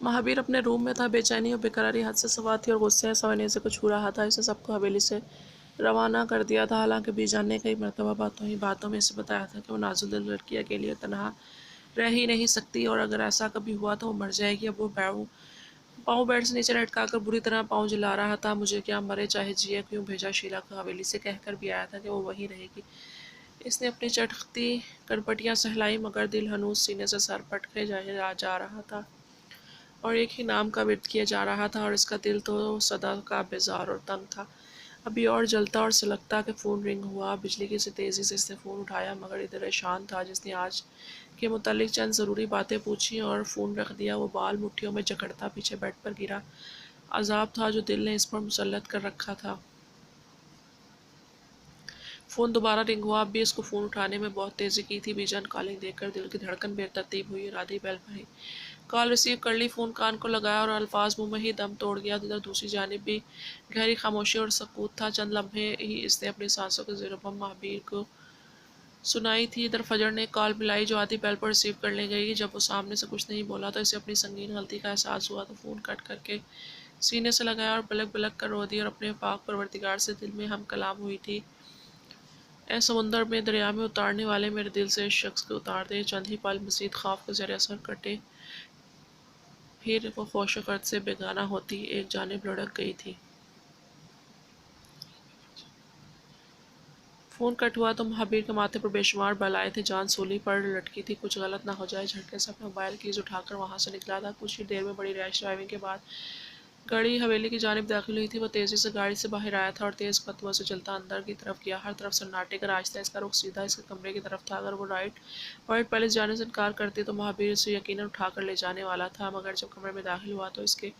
महावीर अपने रूम में था। बेचैनी और बेकरारी हद से सवार थी और गुस्से सवने से कुछ हो रहा था। इसे सबको हवेली से रवाना कर दिया था। हालांकि बीजान ने कई मरतबा बातों में इसे बताया था कि वो नाजुक दिल लड़की अकेली और तनहा रह ही नहीं सकती, और अगर ऐसा कभी हुआ तो वो मर जाएगी। अब वो पाँव बेड से नीचे लटकाकर बुरी तरह पाँव जला रहा था। मुझे क्या, मरे चाहे जिए, क्यों भेजा शीला को हवेली से, कहकर भी आया था कि वो वहीं रहेगी। इसने अपनी चटकती करपटियां सहलाई, मगर दिल हनूस सीने से सर पटके जा रहा था और एक ही नाम का विर्द किया जा रहा था, और इसका दिल तो सदा का बेजार और तंग था। अभी और जलता और सिलकता कि फ़ोन रिंग हुआ। बिजली की सी तेज़ी से इसने फ़ोन उठाया, मगर इधर ईशान था जिसने आज के मुतालिक चंद ज़रूरी बातें पूछी और फ़ोन रख दिया। वो बाल मुट्ठियों में जकड़ता पीछे बेड पर गिरा। अजाब था जो दिल ने इस पर मुसल्लत कर रखा था। फ़ोन दोबारा रिंग हुआ। अब भी इसको फ़ोन उठाने में बहुत तेज़ी की थी। बीजान कॉलिंग देखकर दिल की धड़कन बेतरतीब हुई और आधी बैल भरी। कॉल रिसीव कर ली, फ़ोन कान को लगाया और अल्फाज मुंह में ही दम तोड़ गया। उधर दूसरी जानिब भी गहरी खामोशी और सकूत था। चंद लम्हे ही इसने अपनी सांसों के ज़ेर-बम महावीर को सुनाई थी। इधर फजर ने कॉल मिलाई जो आधी बैल पर रिसीव करने गई। जब वो सामने से कुछ नहीं बोला तो इसे अपनी संगीन गलती का एहसास हुआ, तो फ़ोन कट करके सीने से लगाया और बलक बलक कर रो दी और अपने पाक परवरदिगार से दिल में हम कलाम हुई थी। ए समुंदर में दरिया में उतारने वाले, मेरे दिल से इस शख्स को उतार दे। चंद ही पल मज़ीद खौफ के ज़र असर कटे, फिर वो होशो-खर्च से बेगाना होती एक जानिब लुढ़क गई थी। फ़ोन कट हुआ तो महावीर के माथे पर बेशुमार बल आए थे। जान सूली पर लटकी थी, कुछ गलत ना हो जाए। झटके से अपना मोबाइल कीज उठाकर वहाँ से निकला था। कुछ ही देर में बड़ी रैश ड्राइविंग के बाद गाड़ी हवेली की जानिब दाखिल हुई थी। वो तेज़ी से गाड़ी से बाहर आया था और तेज़ कदमों से चलता अंदर की तरफ गया। हर तरफ सन्नाटे का राज था। इसका रुख सीधा इसके कमरे की तरफ था। अगर वो वाइट पैलेस जाने से इनकार करती तो महावीर इसे यकीनन उठाकर ले जाने वाला था, मगर जब कमरे में दाखिल हुआ तो इसके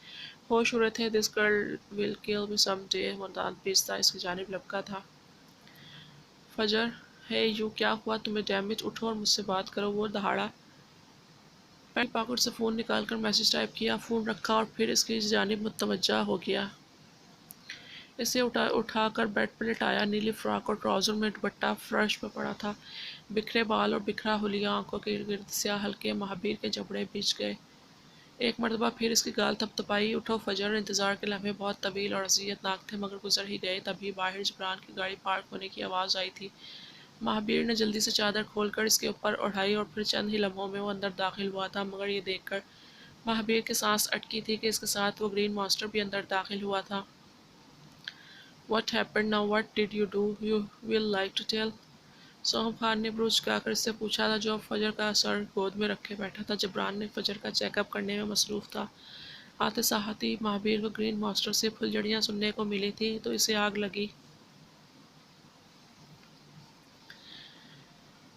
होश उड़े थे। This girl will kill me some day, वो दांत पीसता इसकी जानिब लपका था। फजर, हे यू, क्या हुआ तुम्हें? डैमेज, उठो और मुझसे बात करो। वो दहाड़ा पैंट पॉकेट से फ़ोन निकालकर मैसेज टाइप किया, फ़ोन रखा और फिर इसकी जानिब मुतवज्जा हो गया। इसे उठाकर बेड पर लिटाया। नीली फ्रॉक और ट्राउज़र में दुपट्टा फर्श पर पड़ा था। बिखरे बाल और बिखरा हुलिया आंखों के गिर्द स्याह हल्के महावीर के जबड़े बिछ गए। एक मरतबा फिर इसकी गाल थपथपाई। उठो फजर। इंतज़ार के लम्हे बहुत तवील और अज़ियतनाक थे, मगर गुजर ही गए। तभी बाहर जबरान की गाड़ी पार्क होने की आवाज़ आई थी। महावीर ने जल्दी से चादर खोलकर इसके ऊपर ओढ़ाई और फिर चंद ही लम्हों में वो अंदर दाखिल हुआ था, मगर ये देखकर महावीर की सांस अटकी थी कि इसके साथ वो ग्रीन मास्टर भी अंदर दाखिल हुआ था। What happened now? What did you do? You will like to tell? सोहम खान ने ब्रूच गाकर इससे पूछा था, जो अब फजर का सर गोद में रखे बैठा था। जबरान ने फजर का चेकअप करने में मसरूफ़ था। आते साहती महावीर को ग्रीन मास्टर से फुलझड़ियाँ सुनने को मिली थी तो इसे आग लगी।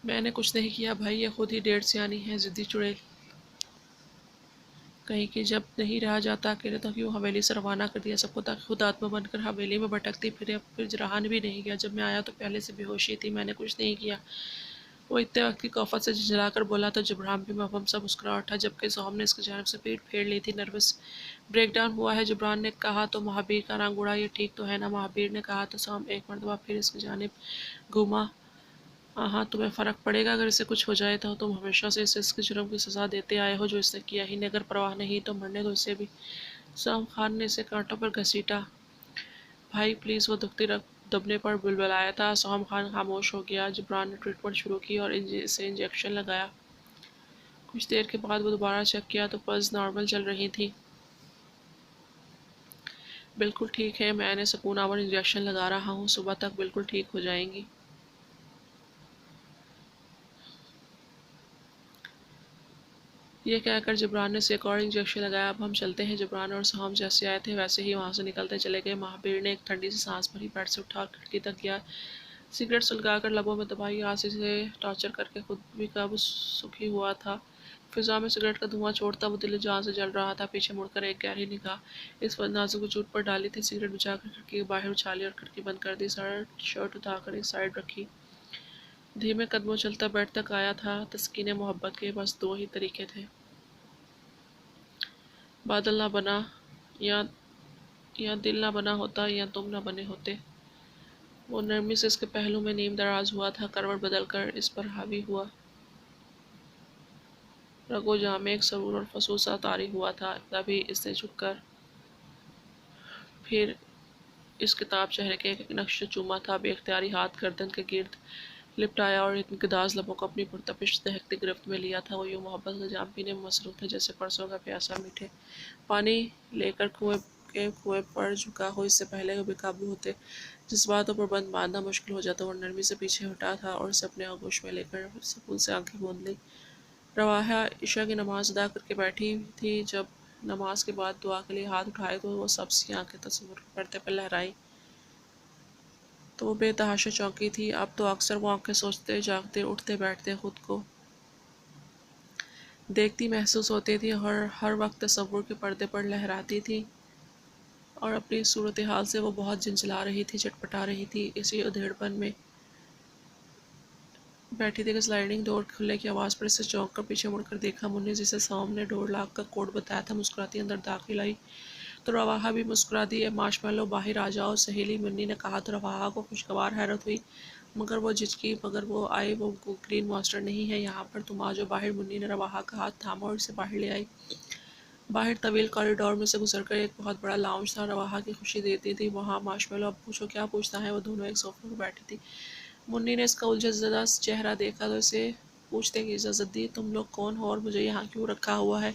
मैंने कुछ नहीं किया भाई, ये खुद ही डेढ़ सियानी है, ज़िद्दी चुड़ैल कहीं कि। जब नहीं रहा जाता अकेले तो क्यों हवेली से रवाना कर दिया सबको, ताकि खुद आत्मा बनकर हवेली में भटकती फिरे। फिर रहा भी नहीं गया। जब मैं आया तो पहले से बेहोशी थी, मैंने कुछ नहीं किया। वो इतने वक्त की कौफत से झिझलाकर बोला तो जबरान भी मफहम सा मुस्कुरा उठा, जबकि सोहम ने इसकी जानिब से पीठ फेर ली थी। नर्वस ब्रेकडाउन हुआ है, जबरान ने कहा तो महावीर का रंग उड़ा। ये ठीक तो है ना? महावीर ने कहा तो सोहम एक मरतबा फिर इसकी जानिब घूमा। हाँ, तुम्हें फ़र्क पड़ेगा अगर इसे कुछ हो जाए तो? तुम हमेशा से इसे इसके जुर्म की सज़ा देते आए हो जो इसने किया ही नहीं। अगर परवाह नहीं तो मरने दो इसे भी। सोहम खान ने इसे कांटों पर घसीटा। भाई प्लीज़, वो दुखती दबने पर बुलबुलाया था। सोहम खान खामोश हो गया। जबरान ने ट्रीटमेंट शुरू की और इसे इंजेक्शन लगाया। कुछ देर के बाद वो दोबारा चेक किया तो पल्स नॉर्मल चल रही थी। बिल्कुल ठीक है, मैंने सुकून आवर इंजेक्शन लगा रहा हूँ, सुबह तक बिल्कुल ठीक हो जाएंगी। ये कहकर जबरान ने एक और इंजेक्शन लगाया। अब हम चलते हैं। जबरान और सोहम जैसे आए थे वैसे ही वहाँ से निकलते चले गए। महावीर ने एक ठंडी सी सांस भरी, बेड से उठा खिड़की तक गया। सिगरेट सुलगाकर लबों में दबाई, आज से टॉर्चर करके खुद भी कब सुखी हुआ था। फिजा में सिगरेट का धुआं छोड़ता वो दिल जान से जल रहा था। पीछे मुड़कर एक गहरी निगाह इस नाजुक वजूद पर डाली थी। सिगरेट बुझाकर खिड़की के बाहर उछाली और खिड़की बंद कर दी। शर्ट उतारकर एक साइड रखी। धीमे कदमों चलता बेड तक आया था। तस्कीन मोहब्बत के बस दो ही तरीके थे, बादल ना बना या दिल ना बना होता, या तुम ना बने होते। वो नरमी से इसके पहलू में नीम दराज हुआ था। करवट बदल कर इस पर हावी हुआ। रगो जहाँ में एक सरूर और फसूस सा तारी हुआ था। तभी इसने झुककर फिर इस किताब चेहरे के एक नक्श चूमा था। बेख्तियारी हाथ गर्दन के गिर्द लिपटाया और इन गदाज लबों को अपनी पुरतपिश दहकती गिरफ्त में लिया था। वो यूँ मोहब्बत का जाम पीने में मसरूफ़ थे जैसे परसों का प्यासा मीठे पानी लेकर कुएं पर झुका हो इससे पहले वो बेकाबू होते। जज्बातों पर बंद बांधना मुश्किल हो जाता। वो नरमी से पीछे हटा था और उसे अपने आगोश में लेकर सुकून से आंखें मूंद ली। रवाहा इशा की नमाज अदा करके बैठी थी। जब नमाज के बाद दुआ के लिए हाथ उठाए तो वो सबसी आंखें तस्वीर करते पर लहराई तो वो बेतहाशा चौंकी थी। अब तो अक्सर वो आंखें सोचते जागते उठते बैठते खुद को देखती महसूस होती थी। हर वक्त तस्वुर के पर्दे पर लहराती थी और अपनी सूरत हाल से वो बहुत झंझला रही थी, चटपटा रही थी। इसी उधेड़पन में बैठी थी कि स्लाइडिंग डोर खुलने की आवाज़ पर इसे चौंक कर पीछे मुड़कर देखा। मुन्नी जिसे सामने 2.5 लाख का कोड बताया था मुस्कुराती अंदर दाखिल आई तो रवाहा भी मुस्कुरा दी। मार्शमैलो बाहर आ जाओ सहेली, मुन्नी ने कहा तो रवाहा को खुशगवार हैरत हुई मगर वो झिझकी। मगर वो आए, वो ग्रीन मास्टर नहीं है यहाँ पर, तुम आ जाओ बाहर। मुन्नी ने रवाहा का हाथ थामा और इसे बाहर ले आई। बाहर तवील कॉरिडोर में से गुजरकर एक बहुत बड़ा लाउंज था। रवाहा की खुशी देती थी वहाँ मार्शमैलो। अब पूछो क्या पूछना है। वो दोनों एक सोफे पर बैठी थी। मुन्नी ने इसका उलझा चेहरा देखा तो इसे पूछने की इजाज़त दी, तुम लोग कौन हो और मुझे यहाँ क्यों रखा हुआ है।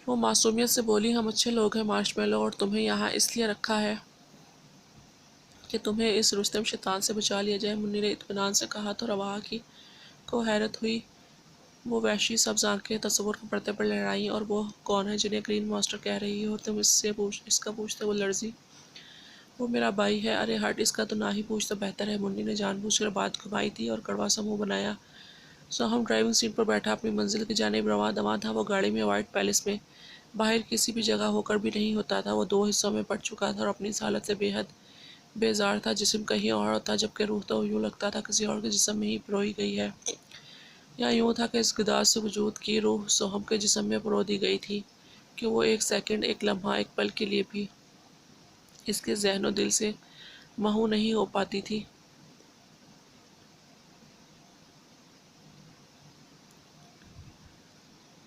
वो मासूमियत से बोली, हम अच्छे लोग हैं मार्शमैलो और तुम्हें यहाँ इसलिए रखा है कि तुम्हें इस रुस्तम शैतान से बचा लिया जाए। मुन्नी ने इत्मीनान से कहा तो रवाहा की को हैरत हुई। वो वैशी सब्ज आंखें तस्वुर के पर्दे पर लहराई। और वो कौन है जिन्हें ग्रीन मास्टर कह रही हो तुम? इसका पूछते वो लर्जी। वो मेरा भाई है। अरे हट, इसका तो ना ही पूछ तो बेहतर है। मुन्नी ने जानबूझकर बात घुमाई थी और कड़वा सा मुँह बनाया। सोहम ड्राइविंग सीट पर बैठा अपनी मंजिल की जानिब रवां दवां था। वो गाड़ी में वाइट पैलेस में बाहर किसी भी जगह होकर भी नहीं होता था। वो 2 हिस्सों में पड़ चुका था और अपनी इस हालत से बेहद बेजार था। जिस्म कहीं और होता जबकि रूह तो यूँ लगता था किसी और के जिस्म में ही परोई गई है। या यूँ था कि इस गदाज से वजूद की रूह सोहम के जिस्म में परो दी गई थी कि वो एक सेकंड, एक लम्हा, एक पल के लिए भी इसके ज़हन दिल से महू नहीं हो पाती थी।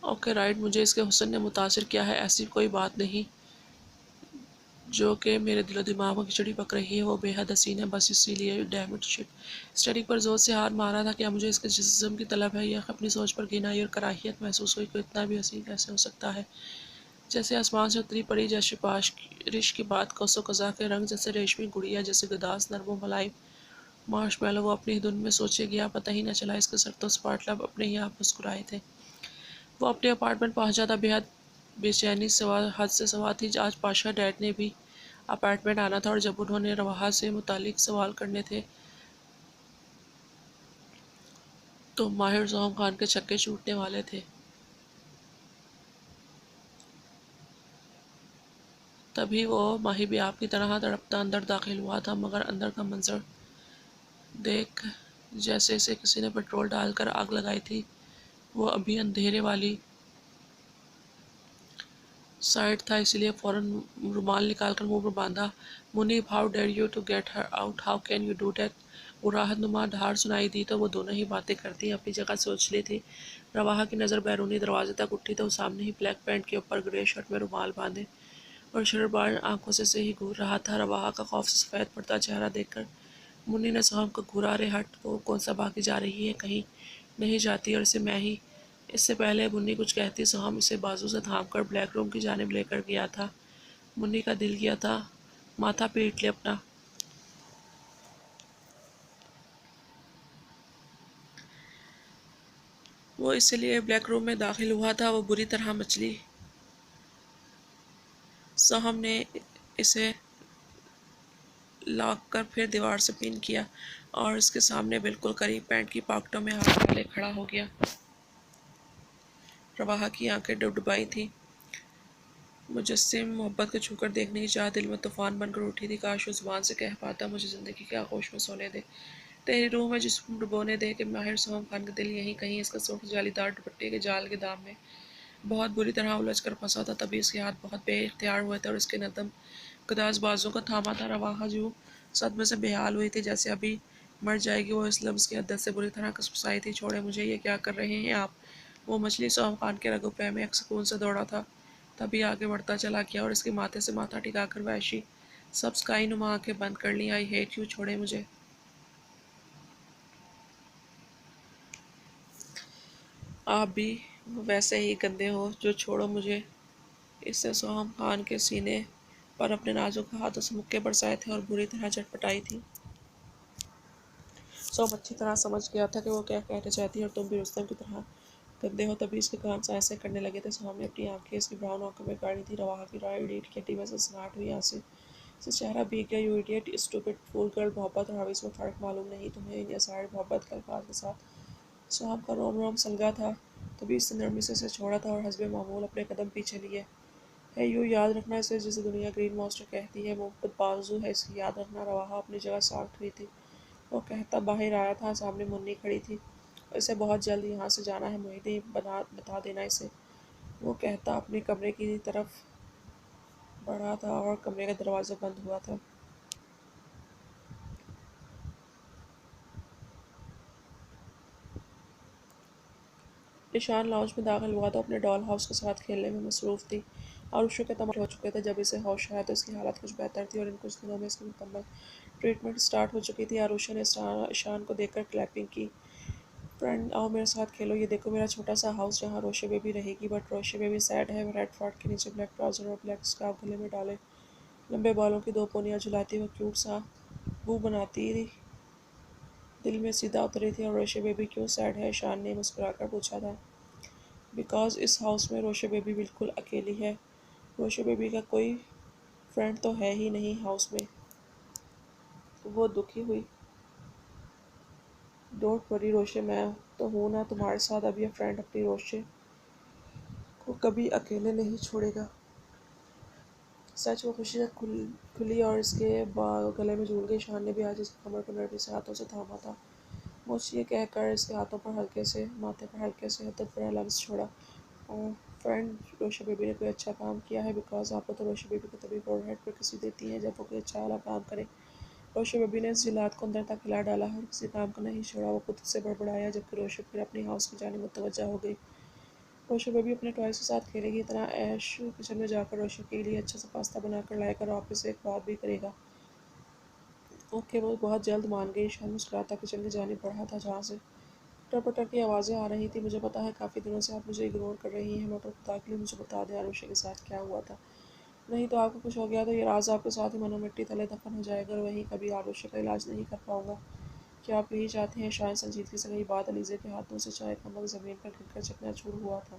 ओके राइट, मुझे इसके हुस्न ने मुतासिर किया है, ऐसी कोई बात नहीं जो कि मेरे दिलो दिमाग में खिचड़ी पक रही है। वो बेहद हसीन है, बस इसीलिए डैम इट शिट। स्टडी पर जोर से हाथ मारा था। क्या मुझे इसके जिस्म की तलब है? यह अपनी सोच पर गिनाई और कराहियत महसूस हुई कि इतना भी हसीन कैसे हो सकता है। जैसे आसमान से उतरी पड़ी, जैसे रिश की बात कौसो कज़ा के रंग, जैसे रेशमी गुड़िया, जैसे गदास नरम मलाई मार्शमैलो। वो अपनी धुन में सोचे गया, पता ही न चला इसके सर तो स्पार्ट लब अपने ही आप मुस्कुराए थे। वो अपने अपार्टमेंट पहुंचा था। बेहद बेचैनी हद से सवार थी। आज पाशा डैड ने भी अपार्टमेंट आना था और जब उन्होंने रवाहा से मुतालिक सवाल करने थे तो माहिर सोहम खान के छक्के छूटने वाले थे। तभी वो माही भी आपकी तरह तड़पता अंदर दाखिल हुआ था। मगर अंदर का मंजर देख जैसे इसे किसी ने पेट्रोल डालकर आग लगाई थी। वो अभी अंधेरे वाली साइड था इसलिए फ़ौरन रुमाल निकालकर मुंह पर बांधा। Munib, how dare you to get her out, how can you do that. वो राहतनुमा ढार सुनाई दी तो वो दोनों ही बातें करती अपनी जगह सोच ली थी। रवाहा की नज़र बैरूनी दरवाजे तक उठी तो सामने ही ब्लैक पैंट के ऊपर ग्रे शर्ट में रुमाल बांधे और शरबार आंखों से ही घूर रहा था। रवाहा का खौफ से सफ़ेद पड़ता चेहरा देखकर मुन्नी ने सोहम को घूरा, रे हट, वो कौन सा भागी जा रही है, कहीं नहीं जाती और इसे मैं ही। इससे पहले मुन्नी कुछ कहती सोहम इसे बाजू से थामकर ब्लैक रूम की जानिब लेकर गया था। मुन्नी का दिल किया था माथा पीट ले अपना। वो इसलिए ब्लैक रूम में दाखिल हुआ था। वो बुरी तरह मचली। सोहम ने इसे लॉक कर फिर दीवार से पिन किया और इसके सामने बिल्कुल करीब पैंट की पॉकेटों में हाथ डाले खड़ा हो गया। रवाहा की आंखें डुबडुबाई थी। मुजस्सिम मोहब्बत को छूकर देखने की चाह दिल में तूफान बनकर उठी थी। काश वो जुबान से कह पाता, मुझे ज़िंदगी के आगोश में सोने दे, तेरी रूह में जिस्म डुबोने दे। कि माहिर सोहम खान का दिल यहीं कहीं इसका सुर्ख जालीदार दुपट्टे के जाल के दाम में बहुत बुरी तरह उलझ कर फंसा था। तभी इसके हाथ बहुत बेइख्तियार हुए थे और इसके नदम गदाज बाजों का थामा था। रवाहा जो सदमे से बेहाल हुई थी जैसे अभी मर जाएगी। वो इस लफ्ज़ की हद्दत से बुरी तरह कसमसाई थी। छोड़े मुझे, ये क्या कर रहे हैं आप? وہ مچھلی سوہم خان کے رگو پہ میں ایک سکون سے دوڑا تھا، تبھی آگے بڑھتا چلا گیا اور اس کے ماتھے سے ماتھا ٹکا کر وحشی سبز کائی نما آنکھیں بند کر لی۔ آئی ہیٹ یو، چھوڑے مجھے۔ آپ بھی ویسے ہی گندے ہو جو چھوڑو مجھے۔ اس نے سوہم خان کے سینے پر اپنے نازک ہاتھوں سے مکے برسائے تھے اور بری طرح چٹپٹائی تھی۔ سوہم اچھی طرح سمجھ گیا تھا کہ وہ کیا کہنا چاہتی ہے اور تم بھی رستم کی طرح گندے ہو۔ تبھی اس کے کان سائیں سائیں کرنے لگے تھے۔ سوہم نے اپنی آنکھیں اس کی براؤن آنکھوں میں گاڑی تھی۔ رواحہ کی ایڈیٹ کی ہڈی میں سنسناہٹ ہوئی۔ آنسو سے چہرہ بھیگ گیا۔ You idiot, stupid fool girl, محبت اور ہوس میں فرق معلوم نہیں تمہیں ان اسرار محبت کے الفاظ کے ساتھ؟ سوہم کا روم روم سلگا تھا، تبھی اس نے نرمی سے اسے چھوڑا تھا اور حسب معمول اپنے قدم پیچھے لیے۔ ہے یو، یاد رکھنا اسے جسے دنیا گرین مانسٹر کہتی ہے، مثبت بازو ہے اس کی، یاد رکھنا۔ رواحہ اپنی جگہ ساکٹ ہوئی تھی۔ وہ کہتا باہر آیا تھا، سامنے منی کھڑی تھی۔ اسے بہت جلد یہاں سے جانا ہے موہیدی، بتا دینا اسے۔ وہ کہتا اپنے کمرے کی طرف بڑھا تھا اور کمرے کا دروازہ بند ہوا تھا۔ ایشان لاؤنج میں داخل ہوا تو اپنے ڈال ہاؤس کے ساتھ کھیلنے میں مصروف تھی۔ آروشی کے تماشے ہو چکے تھے۔ جب اسے ہوش آیا تو اس کی حالت کچھ بہتر تھی اور ان کچھ دنوں میں اس کی مکمل ٹریٹمنٹ سٹارٹ ہو چکی تھی۔ آروشی نے ایشان کو دیکھ کر کلیپنگ کی۔ فرینڈ، آؤ میرے ساتھ کھیلو، یہ دیکھو میرا چھوٹا سا ہاؤس جہاں روشے بیبی رہے گی۔ بٹ روشے بیبی سیڈ ہے۔ ریڈ فراک کے نیچے بلیک ٹراؤزر اور بلیک اسکارف گلے میں ڈالے لمبے بالوں کی دو پونیاں جھلاتی وہ کیوٹ سا بو بناتی دل میں سیدھا اتری تھی۔ اور روشے بیبی کیوں سیڈ ہے؟ ایشان نے مسکرا کر پوچھا تھا۔ بیکاز اس ہاؤس میں روشے بیبی بالکل اکیلی ہے۔ روشے بیبی کا کوئی فرینڈ تو ہے ہی نہیں ہاؤس میں۔ وہ دکھی ہوئی۔ ڈونٹ وری روشے، میں تو ہوں نا تمہارے ساتھ۔ اب یہ فرینڈ اپنی روشے کو کبھی اکیلے نہیں چھوڑے گا۔ سچ؟ وہ خوشی سے کھلی اور اس کے گلے میں جھول گئی۔ ایشان نے بھی آج اس کی کمر کو نرمی سے ہاتھوں سے تھاما تھا۔ مجھ، یہ کہہ کر اس کے ہاتھوں پر ہلکے سے، ماتھے پر ہلکے سے حدت بھرا لمس چھوڑا۔ فرینڈ، روشے بیبی نے کوئی اچھا کام کیا ہے؟ بیکاز آپ تو روشے بیبی کو تبھی فور ہیڈ پر کسی دیتی ہیں جب وہ کوئی اچھا والا کام کرے۔ روشے بیبی نے اس جلاد کو اندر تک ہلا ڈالا اور کسی کام کو نہیں چھوڑا۔ وہ خود سے بڑبڑایا جبکہ روشے پھر اپنی ہاؤس کی جانب متوجہ ہو گئی۔ روشے بیبی اپنے ٹوائز کے ساتھ کھیلے گی۔ اتنا ایش کچن میں جا کر روشے کے لیے اچھا سا پاستا بنا کر لائے گا اور واپس ایک بات بھی کرے گا۔ اوکے، وہ بہت جلد مان گئی۔ ایشان مسکراتا کچن کی جانب بڑھا تھا جہاں سے ٹر پٹر کی آوازیں آ رہی تھیں۔ مجھے پتا ہے کافی دنوں سے آپ مجھے اگنور کر رہی ہیں، مگر خدا کے لیے مجھے بتا دیں آروشی کے ساتھ کیا ہوا تھا۔ نہیں تو آپ کو کچھ ہو گیا تو یہ راز آپ کے ساتھ ہی منو مٹی تلے دفن ہو جائے گا اور وہیں کبھی آروشی کا علاج نہیں کر پاؤں گا۔ کیا آپ یہی چاہتے ہیں؟ شاید سنجیدگی سے کہی بات علیزے کے ہاتھوں سے چائے کا مگ زمین پر گر کر چکنا چور ہوا تھا۔